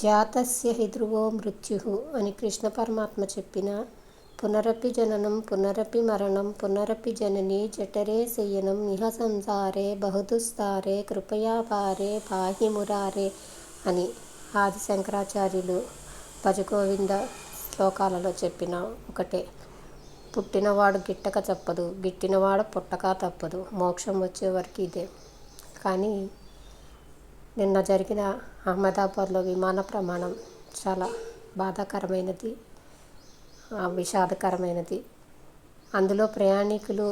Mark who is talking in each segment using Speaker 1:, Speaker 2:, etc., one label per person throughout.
Speaker 1: జాతస్య హి ధ్రువో మృత్యుః అని కృష్ణ పరమాత్మ చెప్పిన పునరపి జననం పునరపి మరణం పునరపి జనని జఠరే శయనం ఇహ సంసారే బహుదుస్తారే కృపయా పారే పాహి మురారే అని ఆది శంకరాచార్యులు భజగోవింద శ్లోకాలలో చెప్పిన ఒకటే. పుట్టినవాడు గిట్టక తప్పదు, గిట్టినవాడు పుట్టక తప్పదు, మోక్షం వచ్చే వరకు ఇదే. కానీ నిన్న జరిగిన అహ్మదాబాద్లో విమాన ప్రమాణం చాలా బాధాకరమైనది, విషాదకరమైనది. అందులో ప్రయాణికులు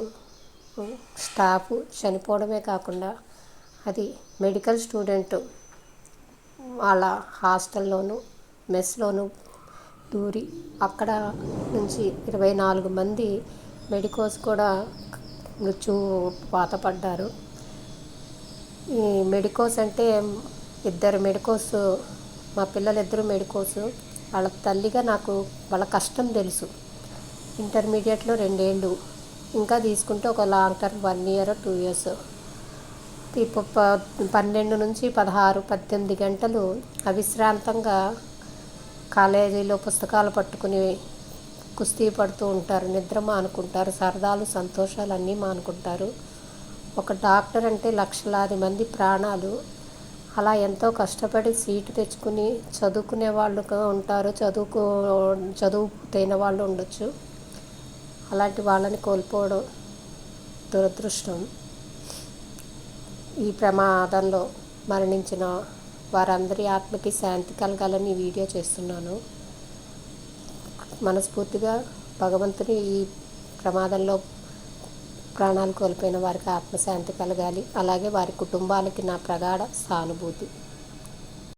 Speaker 1: స్టాఫ్ చనిపోవడమే కాకుండా అది మెడికల్ స్టూడెంట్ వాళ్ళ హాస్టల్లోనూ మెస్లోనూ దూరి అక్కడ నుంచి 24 మంది మెడికోస్ కూడా మృత్యువాత పడ్డారు. ఈ మెడికోస్ అంటే ఇద్దరు మెడికోస్, మా పిల్లలిద్దరూ మెడికోస్. వాళ్ళ తల్లిగా నాకు వాళ్ళ కష్టం తెలుసు. ఇంటర్మీడియట్లో 2 ఏళ్ళు, ఇంకా తీసుకుంటే ఒక లాంగ్ టర్మ్ 1 ఇయర్ 2 ఇయర్స్. 12 నుంచి 16, 18 గంటలు అవిశ్రాంతంగా కాలేజీలో పుస్తకాలు పట్టుకుని కుస్తీ పడుతూ ఉంటారు. నిద్ర మానుకుంటారు, సరదాలు సంతోషాలు అన్నీ మానుకుంటారు. ఒక డాక్టర్ అంటే లక్షలాది మంది ప్రాణాలు. అలా ఎంతో కష్టపడి సీటు తెచ్చుకుని చదువుకునే వాళ్ళు ఉంటారు, చదువు తేని వాళ్ళు ఉండొచ్చు. అలాంటి వాళ్ళని కోల్పోవడం దురదృష్టం. ఈ ప్రమాదంలో మరణించిన వారందరి ఆత్మకి శాంతి కలగాలని వీడియో చేస్తున్నాను. మనస్ఫూర్తిగా భగవంతుని ఈ ప్రమాదంలో ప్రాణాలు కోల్పోయిన వారికి ఆత్మశాంతి కలగాలి. అలాగే వారి కుటుంబాలకి నా ప్రగాఢ సానుభూతి.